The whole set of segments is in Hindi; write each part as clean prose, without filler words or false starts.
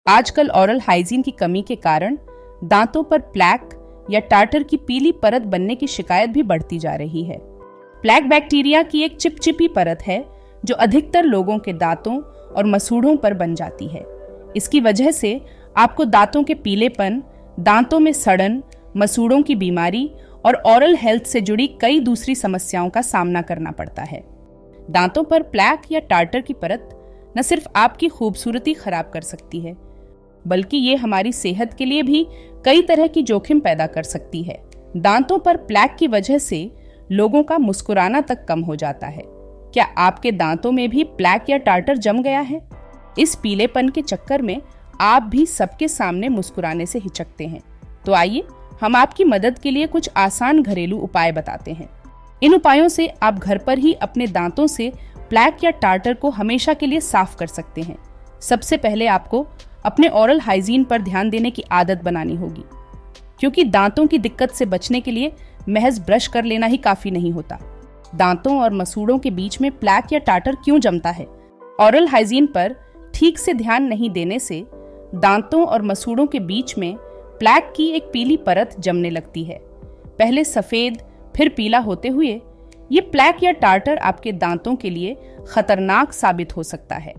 आजकल ओरल हाइजीन की कमी के कारण दांतों पर प्लैक या टार्टर की पीली परत बनने की शिकायत भी बढ़ती जा रही है। प्लैक बैक्टीरिया की एक चिपचिपी परत है जो अधिकतर लोगों के दांतों और मसूड़ों पर बन जाती है। इसकी वजह से आपको दांतों के पीलेपन, दांतों में सड़न, मसूड़ों की बीमारी और ओरल हेल्थ से जुड़ी कई दूसरी समस्याओं का सामना करना पड़ता है। दांतों पर प्लैक या टार्टर की परत न सिर्फ आपकी खूबसूरती खराब कर सकती है, बल्कि ये हमारी सेहत के लिए भी कई तरह की जोखिम पैदा कर सकती है। दांतों पर प्लैक की वजह से लोगों का मुस्कुराना तक कम हो जाता है। क्या आपके दांतों में भी प्लैक या टार्टर जम गया है? इस पीलेपन के चक्कर में आप भी सबके सामने मुस्कुराने से हिचकते हैं। तो आइए हम आपकी मदद के लिए कुछ आसान घरेलू उपाय बताते हैं। इन उपायों से आप घर पर ही अपने दांतों से प्लैक या टार्टर को हमेशा के लिए साफ कर सकते हैं। सबसे पहले आपको अपने ओरल हाइजीन पर ध्यान देने की आदत बनानी होगी, क्योंकि दांतों की दिक्कत से बचने के लिए महज ब्रश कर लेना ही काफी नहीं होता। दांतों और मसूड़ों के बीच में प्लैक या टार्टर क्यों जमता है? ओरल हाइजीन पर ठीक से ध्यान नहीं देने से दांतों और मसूड़ों के बीच में प्लैक की एक पीली परत जमने लगती है। पहले सफेद फिर पीला होते हुए ये प्लैक या टार्टर आपके दांतों के लिए खतरनाक साबित हो सकता है।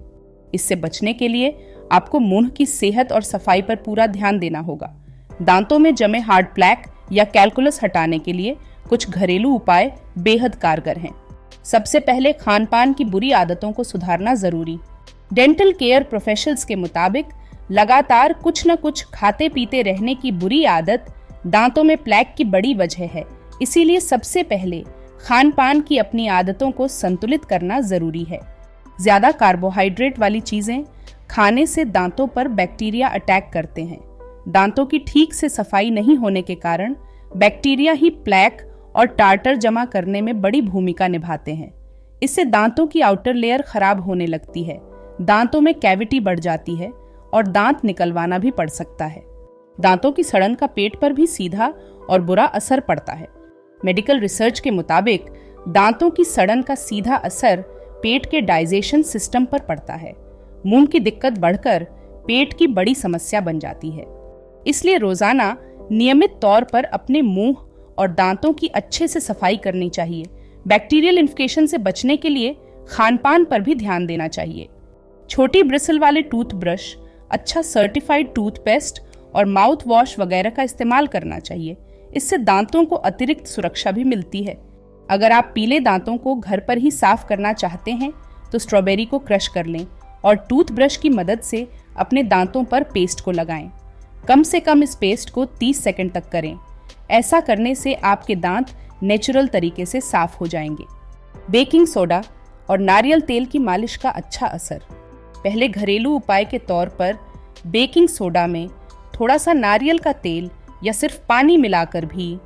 इससे बचने के लिए आपको मुंह की सेहत और सफाई पर पूरा ध्यान देना होगा। दांतों में जमे हार्ड प्लैक या कैलकुलस हटाने के लिए कुछ घरेलू उपाय बेहद कारगर हैं। सबसे पहले खान-पान की बुरी आदतों को सुधारना जरूरी। डेंटल केयर प्रोफेशनल्स के मुताबिक लगातार कुछ न कुछ खाते पीते रहने की बुरी आदत दांतों में प्लैक की बड़ी वजह है। इसीलिए सबसे पहले खान-पान की अपनी आदतों को संतुलित करना जरूरी है। ज्यादा कार्बोहाइड्रेट वाली चीजें खाने से दांतों पर बैक्टीरिया अटैक करते हैं। दांतों की ठीक से सफाई नहीं होने के कारण बैक्टीरिया ही प्लैक और टार्टर जमा करने में बड़ी भूमिका निभाते हैं। इससे दांतों की आउटर लेयर खराब होने लगती है, दांतों में कैविटी बढ़ जाती है और दांत निकलवाना भी पड़ सकता है। दांतों की सड़न का पेट पर भी सीधा और बुरा असर पड़ता है। मेडिकल रिसर्च के मुताबिक दांतों की सड़न का सीधा असर पेट के डाइजेशन सिस्टम पर पड़ता है। मुंह की दिक्कत बढ़कर पेट की बड़ी समस्या बन जाती है। इसलिए रोजाना नियमित तौर पर अपने मुंह और दांतों की अच्छे से सफाई करनी चाहिए। बैक्टीरियल इन्फेक्शन से बचने के लिए खान-पान पर भी ध्यान देना चाहिए। छोटी ब्रिसल वाले टूथब्रश, अच्छा सर्टिफाइड टूथपेस्ट और माउथ वॉश वगैरह का इस्तेमाल करना चाहिए। इससे दांतों को अतिरिक्त सुरक्षा भी मिलती है। अगर आप पीले दांतों को घर पर ही साफ करना चाहते हैं तो स्ट्रॉबेरी को क्रश कर लें और टूथब्रश की मदद से अपने दांतों पर पेस्ट को लगाएं। कम से कम इस पेस्ट को 30 सेकंड तक करें। ऐसा करने से आपके दांत नेचुरल तरीके से साफ हो जाएंगे। बेकिंग सोडा और नारियल तेल की मालिश का अच्छा असर। पहले घरेलू उपाय के तौर पर बेकिंग सोडा में थोड़ा सा नारियल का तेल या सिर्फ पानी मिलाकर भी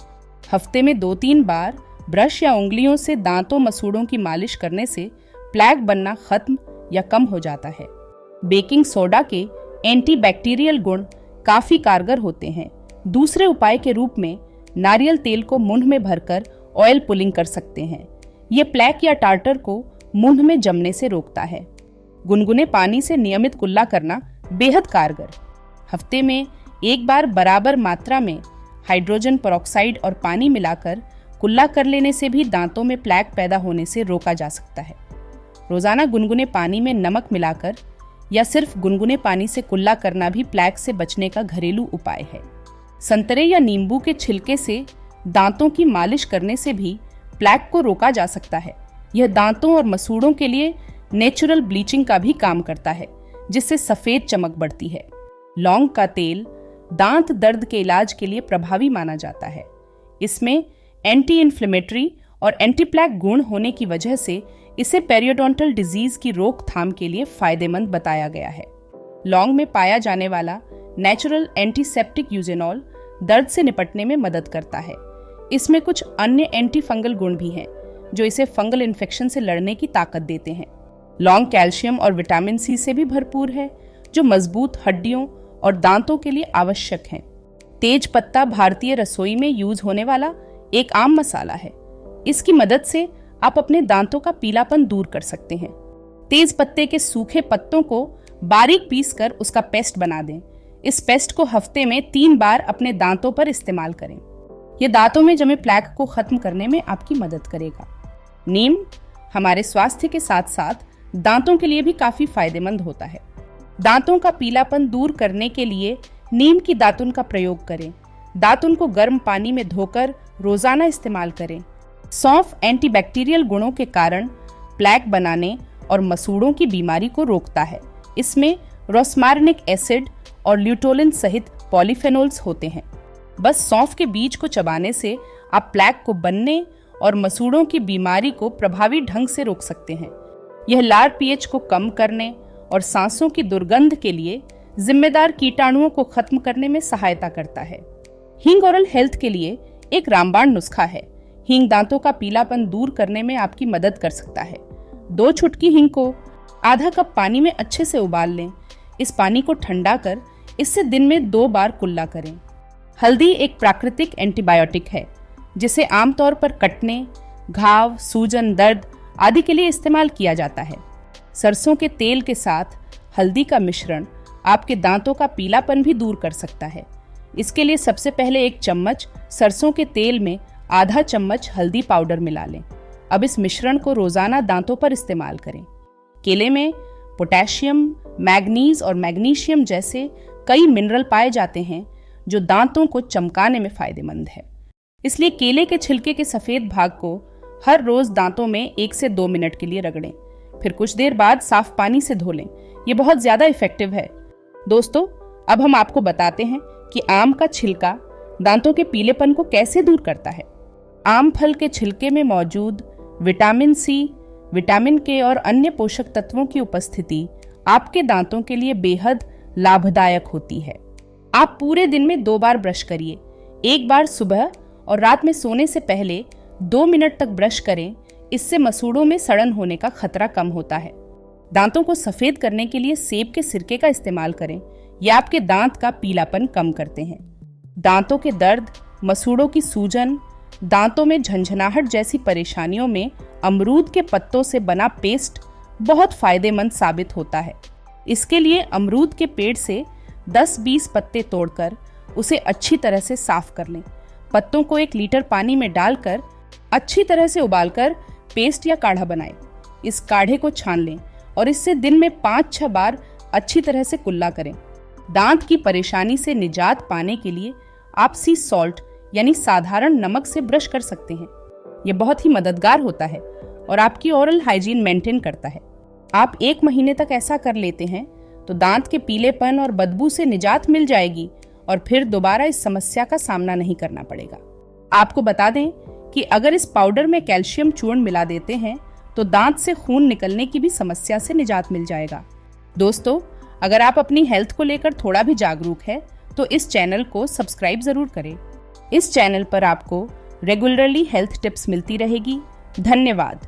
हफ्ते में 2-3 बार ब्रश या उंगलियों से दांतों मसूड़ों की मालिश करने से प्लैक बनना खत्म या कम हो जाता है। बेकिंग सोडा के एंटीबैक्टीरियल गुण काफी कारगर होते हैं। दूसरे उपाय के रूप में नारियल तेल को मुंह में भरकर ऑयल पुलिंग कर सकते हैं। ये प्लैक या टार्टर को मुंह में जमने से रोकता है। गुनगुने पानी से नियमित कुल्ला करना बेहद कारगर। हफ्ते में एक बार बराबर मात्रा में हाइड्रोजन पेरोक्साइड और पानी मिलाकर कुल्ला कर लेने से भी दांतों में प्लैक पैदा होने से रोका जा सकता है। रोजाना गुनगुने पानी में नमक मिलाकर या सिर्फ गुनगुने पानी से कुल्ला करना भी प्लैक से बचने का घरेलू उपाय है। संतरे या नींबू के छिलके से दांतों की मालिश करने से भी प्लैक को रोका जा सकता है। यह दांतों और मसूड़ों के लिए नेचुरल ब्लीचिंग का भी काम करता है, जिससे सफेद चमक बढ़ती है। लौंग का तेल दांत दर्द के इलाज के लिए प्रभावी माना जाता है। इसमें एंटी इन्फ्लेमेटरी और एंटी प्लैक गुण होने की वजह से इसे पेरियोडोंटल डिजीज की रोकथाम के लिए फायदेमंद बताया गया है। लौंग में पाया जाने वाला नेचुरल एंटीसेप्टिक यूजेनॉल दर्द से निपटने में मदद करता है। इसमें कुछ अन्य एंटी फंगल गुण भी हैं जो इसे फंगल इन्फेक्शन से लड़ने की ताकत देते हैं। लौंग कैल्शियम और विटामिन सी से भी भरपूर है, जो मजबूत हड्डियों और दांतों के लिए आवश्यक हैं। तेज पत्ता भारतीय रसोई में यूज होने वाला एक आम मसाला है। इसकी मदद से आप अपने दांतों का पीलापन दूर कर सकते हैं। तेज पत्ते के सूखे पत्तों को बारीक पीस कर उसका पेस्ट बना दें। इस पेस्ट को हफ्ते में 3 बार अपने दांतों पर इस्तेमाल करें। यह दांतों में जमे प्लैक को खत्म करने में आपकी मदद करेगा। नीम हमारे स्वास्थ्य के साथ साथ दांतों के लिए भी काफी फायदेमंद होता है। दांतों का पीलापन दूर करने के लिए नीम की दातुन का प्रयोग करें। दातुन को गर्म पानी में धोकर रोजाना इस्तेमाल करें। सौंफ एंटीबैक्टीरियल गुणों के कारण प्लैक बनाने और मसूड़ों की बीमारी को रोकता है। इसमें रोस्मार्निक एसिड और ल्यूटोलिन सहित पॉलीफेनोल्स होते हैं। बस सौंफ के बीज को चबाने से आप प्लैक को बनने और मसूड़ों की बीमारी को प्रभावी ढंग से रोक सकते हैं। यह लार पीएच को कम करने और सांसों की दुर्गंध के लिए जिम्मेदार कीटाणुओं को खत्म करने में सहायता करता है। हींग ओरल हेल्थ के लिए एक रामबाण नुस्खा है। हींग दांतों का पीलापन दूर करने में आपकी मदद कर सकता है। 2 चुटकी हींग को आधा कप पानी में अच्छे से उबाल लें। इस पानी को ठंडा कर इससे दिन में 2 बार कुल्ला करें। हल्दी एक प्राकृतिक एंटीबायोटिक है जिसे आमतौर पर कटने, घाव, सूजन, दर्द आदि के लिए इस्तेमाल किया जाता है। सरसों के तेल के साथ हल्दी का मिश्रण आपके दांतों का पीलापन भी दूर कर सकता है। इसके लिए सबसे पहले 1 चम्मच सरसों के तेल में आधा चम्मच हल्दी पाउडर मिला लें। अब इस मिश्रण को रोजाना दांतों पर इस्तेमाल करें। केले में पोटेशियम, मैग्नीज और मैग्नीशियम जैसे कई मिनरल पाए जाते हैं जो दांतों को चमकाने में फायदेमंद है। इसलिए केले के छिलके के सफेद भाग को हर रोज दांतों में 1 से 2 मिनट के लिए रगड़ें। फिर कुछ देर बाद साफ पानी से धो लें। ये बहुत ज्यादा इफेक्टिव है। दोस्तों, अब हम आपको बताते हैं कि आम का छिलका दांतों के पीलेपन को कैसे दूर करता है। आम फल के छिलके में मौजूद विटामिन सी, विटामिन के और अन्य पोषक तत्वों की उपस्थिति आपके दांतों के लिए बेहद लाभदायक होती है। आप पूरे दिन में 2 बार ब्रश करिए। 1 बार सुबह और रात में सोने से पहले 2 मिनट तक ब्रश करें। इससे मसूड़ों में सड़न होने का खतरा कम होता है। दांतों को सफेद करने के लिए सेब के सिरके का इस्तेमाल करें। यह आपके दांत का पीलापन कम करते हैं। दांतों के दर्द, मसूड़ों की सूजन, दांतों में झंझनाहट जैसी परेशानियों में अमरूद के पत्तों से बना पेस्ट बहुत फायदेमंद साबित होता है। इसके लिए अमरूद के पेड़ से 10-20 पत्ते तोड़कर उसे अच्छी तरह से साफ कर लें। पत्तों को 1 लीटर पानी में डालकर अच्छी तरह से उबालकर पेस्ट या काढ़ा बनाएं। इस काढ़े को छान लें और इससे दिन में 5-6 बार अच्छी तरह से कुल्ला करें। दांत की परेशानी से निजात पाने के लिए आप सी सॉल्ट यानी साधारण नमक से ब्रश कर सकते हैं। यह बहुत ही मददगार होता है और आपकी ओरल हाइजीन मेंटेन करता है। आप 1 महीने तक ऐसा कर लेते हैं तो दांत के पीलेपन और बदबू से निजात मिल जाएगी और फिर दोबारा इस समस्या का सामना नहीं करना पड़ेगा। आपको बता दें कि अगर इस पाउडर में कैल्शियम चूर्ण मिला देते हैं तो दांत से खून निकलने की भी समस्या से निजात मिल जाएगा। दोस्तों, अगर आप अपनी हेल्थ को लेकर थोड़ा भी जागरूक है तो इस चैनल को सब्सक्राइब जरूर करें। इस चैनल पर आपको रेगुलरली हेल्थ टिप्स मिलती रहेगी। धन्यवाद।